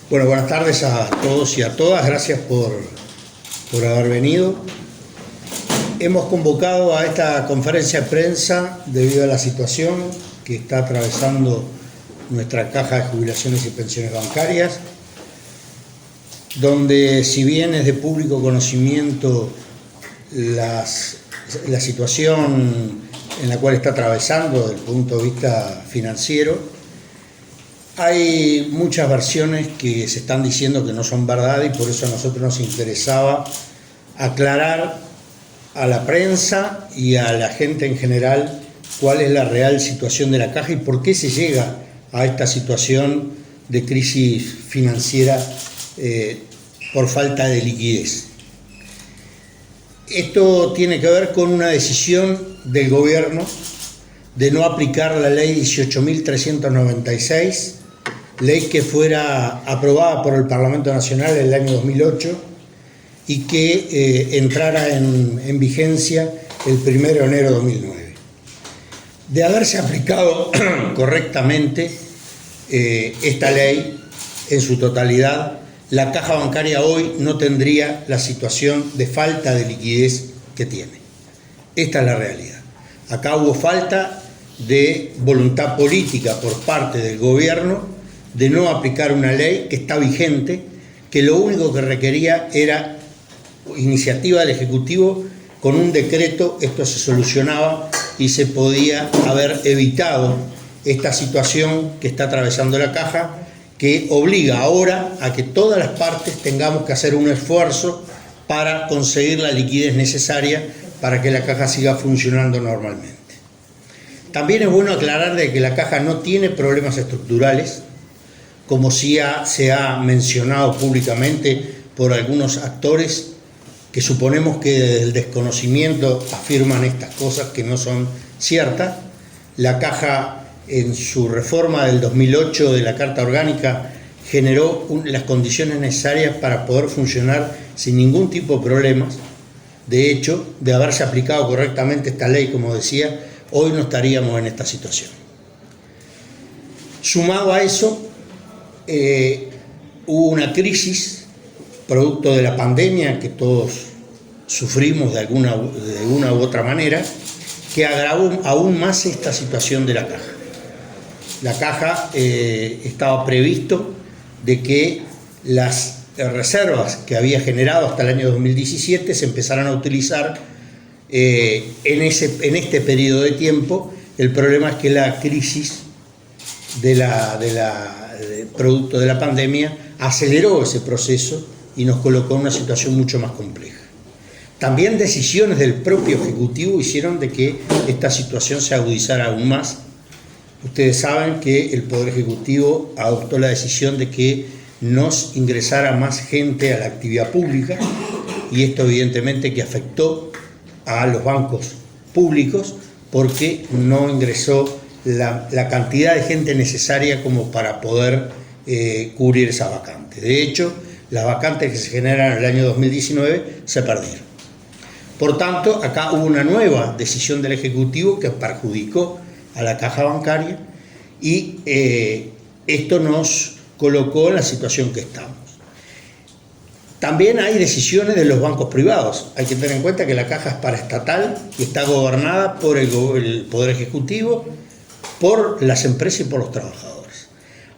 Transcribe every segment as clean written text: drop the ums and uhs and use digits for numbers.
Bueno, buenas tardes a todos y a todas. Gracias por haber venido. Hemos convocado a esta conferencia de prensa debido a la situación que está atravesando nuestra Caja de Jubilaciones y Pensiones Bancarias, donde, si bien es de público conocimiento la situación en la cual está atravesando desde el punto de vista financiero, hay muchas versiones que se están diciendo que no son verdad, y por eso a nosotros nos interesaba aclarar a la prensa y a la gente en general cuál es la real situación de la Caja y por qué se llega a esta situación de crisis financiera por falta de liquidez. Esto tiene que ver con una decisión del gobierno de no aplicar la ley 18.396, ley que fuera aprobada por el Parlamento Nacional en el año 2008 y que entrara en vigencia el 1 de enero de 2009. De haberse aplicado correctamente esta ley en su totalidad, la caja bancaria hoy no tendría la situación de falta de liquidez que tiene. Esta es la realidad. Acá hubo falta de voluntad política por parte del gobierno de no aplicar una ley que está vigente, que lo único que requería era iniciativa del Ejecutivo. Con un decreto esto se solucionaba y se podía haber evitado esta situación que está atravesando la Caja, que obliga ahora a que todas las partes tengamos que hacer un esfuerzo para conseguir la liquidez necesaria para que la Caja siga funcionando normalmente. También es bueno aclarar de que la Caja no tiene problemas estructurales, como se ha mencionado públicamente por algunos actores que suponemos que desde el desconocimiento afirman estas cosas que no son ciertas. La Caja, en su reforma del 2008 de la Carta Orgánica, generó las condiciones necesarias para poder funcionar sin ningún tipo de problemas. De hecho, de haberse aplicado correctamente esta ley, como decía, hoy no estaríamos en esta situación. Sumado a eso, hubo una crisis producto de la pandemia que todos sufrimos de una u otra manera, que agravó aún más esta situación de la Caja. La Caja estaba previsto de que las reservas que había generado hasta el año 2017 se empezaran a utilizar en este periodo de tiempo. El problema es que la crisis producto de la pandemia aceleró ese proceso y nos colocó en una situación mucho más compleja. También decisiones del propio Ejecutivo hicieron de que esta situación se agudizara aún más. Ustedes saben que el Poder Ejecutivo adoptó la decisión de que nos ingresara más gente a la actividad pública, y esto evidentemente que afectó a los bancos públicos porque no ingresó la cantidad de gente necesaria como para poder cubrir esa vacante. De hecho, las vacantes que se generaron en el año 2019 se perdieron. Por tanto, acá hubo una nueva decisión del Ejecutivo que perjudicó a la caja bancaria y esto nos colocó en la situación que estamos. También hay decisiones de los bancos privados. Hay que tener en cuenta que la caja es paraestatal y está gobernada por el Poder Ejecutivo, por las empresas y por los trabajadores.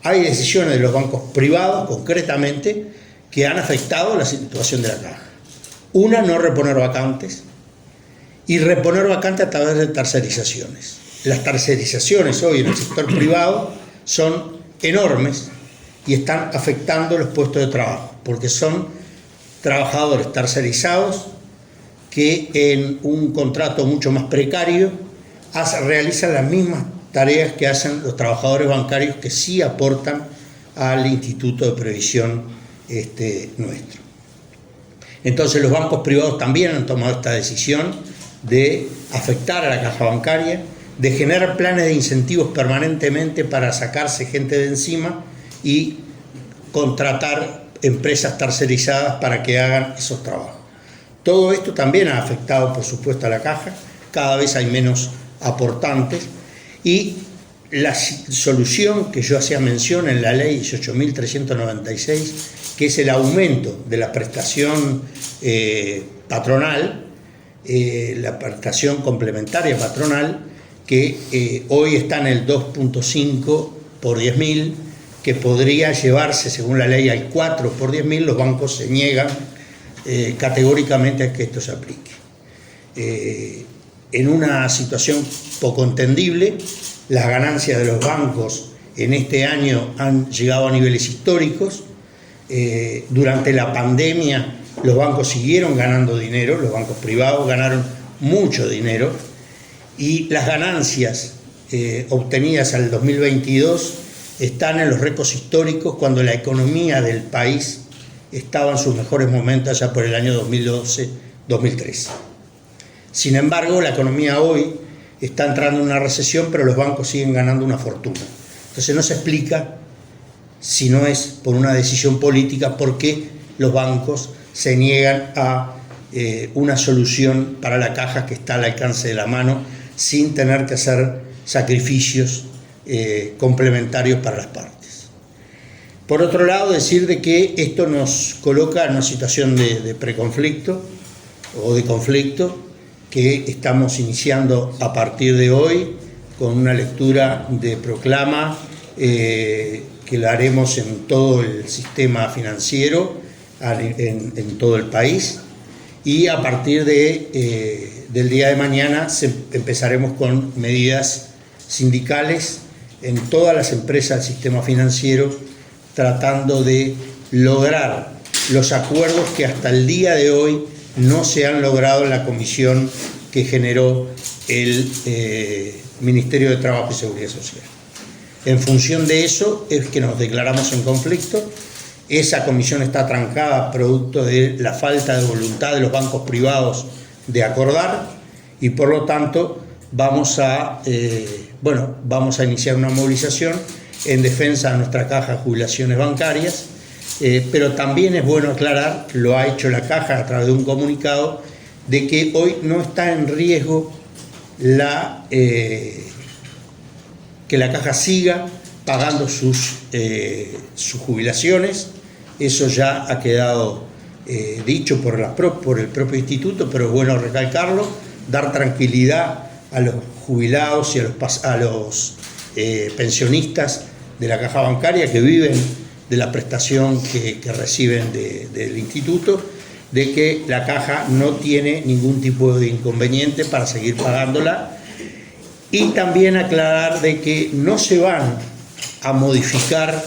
Hay decisiones de los bancos privados, concretamente, que han afectado la situación de la caja. Una, no reponer vacantes, y reponer vacantes a través de tercerizaciones. Las tercerizaciones hoy en el sector privado son enormes y están afectando los puestos de trabajo, porque son trabajadores tercerizados que en un contrato mucho más precario realizan las mismas tareas que hacen los trabajadores bancarios que sí aportan al Instituto de Previsión nuestro. Entonces los bancos privados también han tomado esta decisión de afectar a la caja bancaria, de generar planes de incentivos permanentemente para sacarse gente de encima y contratar empresas tercerizadas para que hagan esos trabajos. Todo esto también ha afectado, por supuesto, a la caja. Cada vez hay menos aportantes y la solución que yo hacía mención en la ley 18.396, que es el aumento de la prestación patronal, la prestación complementaria patronal, que hoy está en el 2.5 por 10.000, que podría llevarse, según la ley, al 4 por 10.000, los bancos se niegan categóricamente a que esto se aplique. En una situación poco entendible, las ganancias de los bancos en este año han llegado a niveles históricos. Durante la pandemia los bancos siguieron ganando dinero, los bancos privados ganaron mucho dinero, y las ganancias obtenidas al 2022 están en los récords históricos cuando la economía del país estaba en sus mejores momentos allá por el año 2012-2013. Sin embargo, la economía hoy está entrando en una recesión, pero los bancos siguen ganando una fortuna. Entonces no se explica, si no es por una decisión política, por qué los bancos se niegan a una solución para la caja que está al alcance de la mano, sin tener que hacer sacrificios complementarios para las partes. Por otro lado, decir de que esto nos coloca en una situación de preconflicto o de conflicto que estamos iniciando a partir de hoy con una lectura de proclama que la haremos en todo el sistema financiero, en todo el país, y a partir del día de mañana empezaremos con medidas sindicales en todas las empresas del sistema financiero, tratando de lograr los acuerdos que hasta el día de hoy no se han logrado en la comisión que generó el Ministerio de Trabajo y Seguridad Social. En función de eso es que nos declaramos en conflicto. Esa comisión está trancada producto de la falta de voluntad de los bancos privados de acordar, y por lo tanto vamos a iniciar una movilización en defensa de nuestra caja de jubilaciones bancarias, pero también es bueno aclarar, lo ha hecho la caja a través de un comunicado, de que hoy no está en riesgo que la caja siga pagando sus jubilaciones. Eso ya ha quedado dicho por el propio instituto, pero es bueno recalcarlo, dar tranquilidad a los jubilados y a los pensionistas de la caja bancaria que viven de la prestación que reciben del instituto, de que la caja no tiene ningún tipo de inconveniente para seguir pagándola, y también aclarar de que no se van a modificar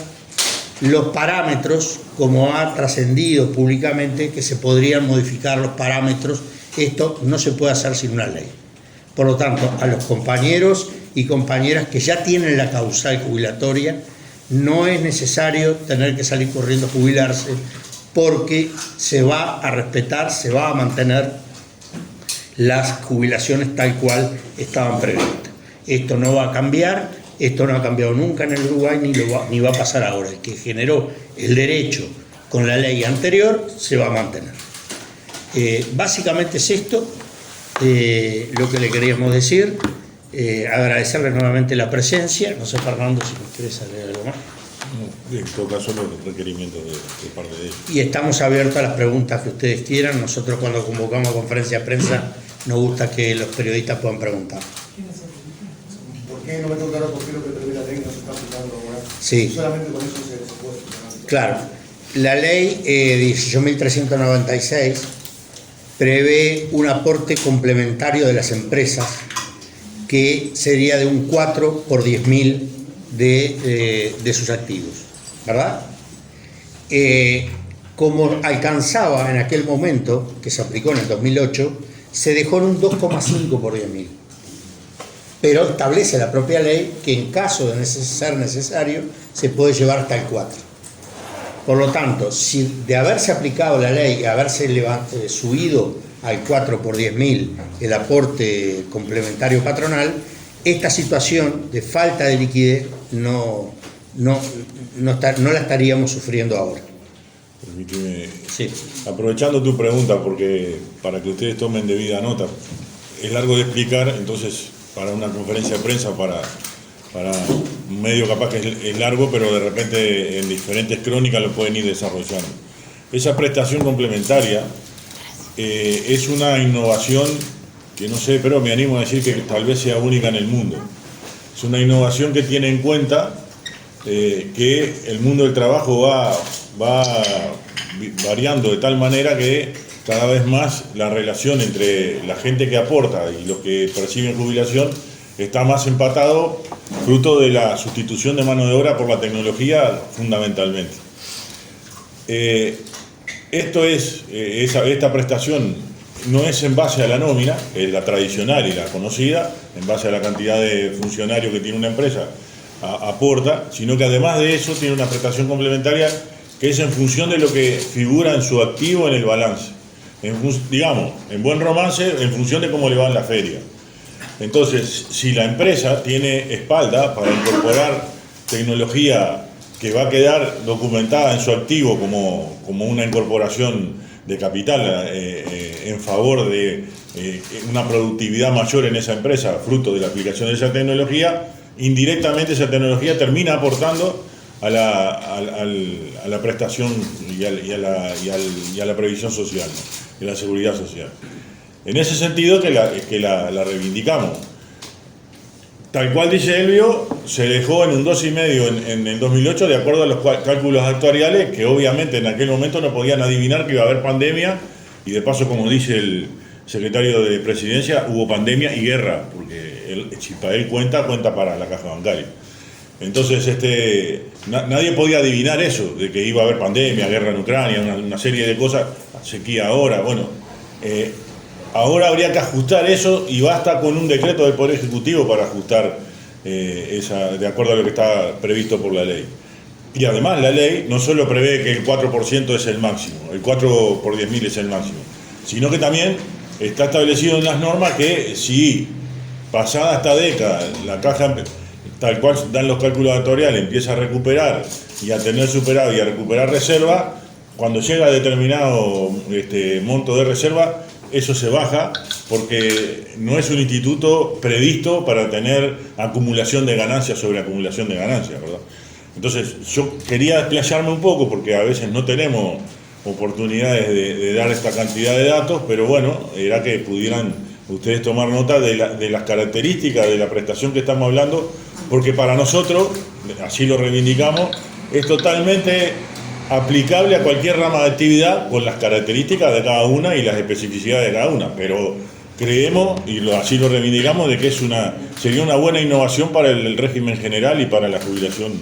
los parámetros, como ha trascendido públicamente que se podrían modificar los parámetros. Esto no se puede hacer sin una ley. Por lo tanto, a los compañeros y compañeras que ya tienen la causal jubilatoria, no es necesario tener que salir corriendo a jubilarse, porque se va a respetar, se va a mantener las jubilaciones tal cual estaban previstas. Esto no va a cambiar, esto no ha cambiado nunca en el Uruguay, ni va a pasar ahora. El que generó el derecho con la ley anterior se va a mantener. Básicamente es esto lo que le queríamos decir. Agradecerle nuevamente la presencia. No sé, Fernando, si me interesa leer algo más. En todo caso, los requerimientos de parte de ellos. Y estamos abiertos a las preguntas que ustedes quieran. Nosotros, cuando convocamos a conferencia de prensa, nos gusta que los periodistas puedan preguntar. ¿Por qué no me contaron por qué lo que prevé la ley no se está aplicando ahora? Sí. Solamente con eso se puede. Claro. La ley 18.396 prevé un aporte complementario de las empresas que sería de un 4 por 10.000 de sus activos, ¿verdad? Como alcanzaba en aquel momento, que se aplicó en el 2008, se dejó en un 2,5 por 10.000. Pero establece la propia ley que en caso de ser necesario se puede llevar hasta el 4. Por lo tanto, si de haberse aplicado la ley y haberse subido al 4 por 10.000 el aporte complementario patronal, esta situación de falta de liquidez no la estaríamos sufriendo ahora. Permíteme, Sí. aprovechando tu pregunta, porque para que ustedes tomen debida nota, es largo de explicar, entonces para una conferencia de prensa, para para un medio capaz que es largo, pero de repente en diferentes crónicas lo pueden ir desarrollando. Esa prestación complementaria es una innovación que no sé, pero me animo a decir que tal vez sea única en el mundo. Es una innovación que tiene en cuenta que el mundo del trabajo va variando de tal manera que cada vez más la relación entre la gente que aporta y los que perciben jubilación está más empatado, fruto de la sustitución de mano de obra por la tecnología fundamentalmente. Esta prestación no es en base a la nómina, que es la tradicional y la conocida, en base a la cantidad de funcionarios que tiene una empresa, aporta, sino que además de eso tiene una prestación complementaria que es en función de lo que figura en su activo en el balance. Digamos, en buen romance, en función de cómo le va en la feria. Entonces, si la empresa tiene espalda para incorporar tecnología que va a quedar documentada en su activo como una incorporación de capital en favor de una productividad mayor en esa empresa, fruto de la aplicación de esa tecnología, indirectamente esa tecnología termina aportando a la prestación y a la previsión social, ¿no? Y la seguridad social. En ese sentido que la reivindicamos. Tal cual dice Elvio, se dejó en un 2,5 en el 2008 de acuerdo a los cálculos actuariales que obviamente en aquel momento no podían adivinar que iba a haber pandemia y de paso, como dice el secretario de Presidencia, hubo pandemia y guerra, porque si para él cuenta para la caja bancaria. Entonces nadie podía adivinar eso, de que iba a haber pandemia, guerra en Ucrania, una serie de cosas, sequía ahora, bueno. Ahora habría que ajustar eso y basta con un decreto del Poder Ejecutivo para ajustar de acuerdo a lo que está previsto por la ley. Y además la ley no solo prevé que el 4% es el máximo, el 4 por 10.000 es el máximo, sino que también está establecido en las normas que si pasada esta década la caja, tal cual dan los cálculos actuariales, empieza a recuperar y a tener superado y a recuperar reserva, cuando llega a determinado monto de reserva, eso se baja porque no es un instituto previsto para tener acumulación de ganancias sobre acumulación de ganancias, ¿verdad? Entonces yo quería explayarme un poco porque a veces no tenemos oportunidades de dar esta cantidad de datos, pero bueno, era que pudieran ustedes tomar nota de las características de la prestación que estamos hablando, porque para nosotros, así lo reivindicamos, es totalmente aplicable a cualquier rama de actividad con las características de cada una y las especificidades de cada una, pero creemos, y así lo reivindicamos, de que sería una buena innovación para el régimen general y para la jubilación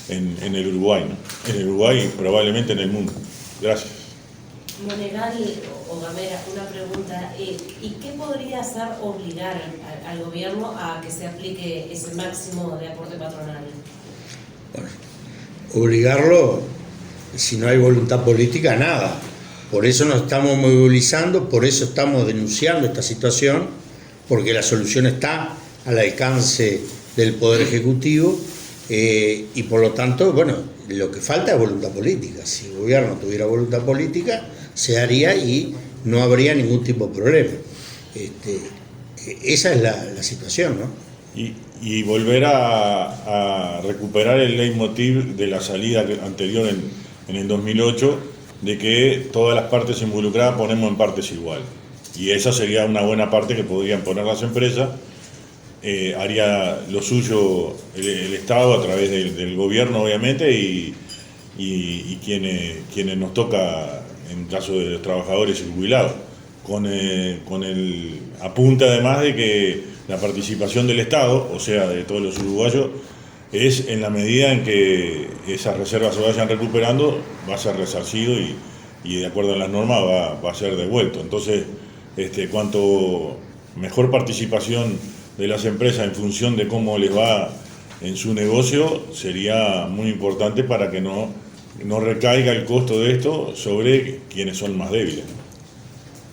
en el Uruguay, ¿no? En el Uruguay y probablemente en el mundo. Gracias. Monegal o Gamera, una pregunta. ¿Y qué podría hacer obligar al gobierno a que se aplique ese máximo de aporte patronal? Bueno, obligarlo, si no hay voluntad política, nada. Por eso nos estamos movilizando, por eso estamos denunciando esta situación, porque la solución está al alcance del Poder Ejecutivo y por lo tanto, bueno, lo que falta es voluntad política. Si el gobierno tuviera voluntad política, se haría y no habría ningún tipo de problema. Esa es la situación, ¿no? Y volver a recuperar el leitmotiv de la salida anterior en el 2008, de que todas las partes involucradas ponemos en partes igual. Y esa sería una buena parte que podrían poner las empresas. Haría lo suyo el Estado a través del gobierno, obviamente, y quienes nos toca en caso de los trabajadores y jubilados, con el apunte además de que la participación del Estado, o sea, de todos los uruguayos, es en la medida en que esas reservas se vayan recuperando, va a ser resarcido y de acuerdo a las normas va a ser devuelto. Entonces, cuanto mejor participación de las empresas en función de cómo les va en su negocio, sería muy importante para que no recaiga el costo de esto sobre quienes son más débiles.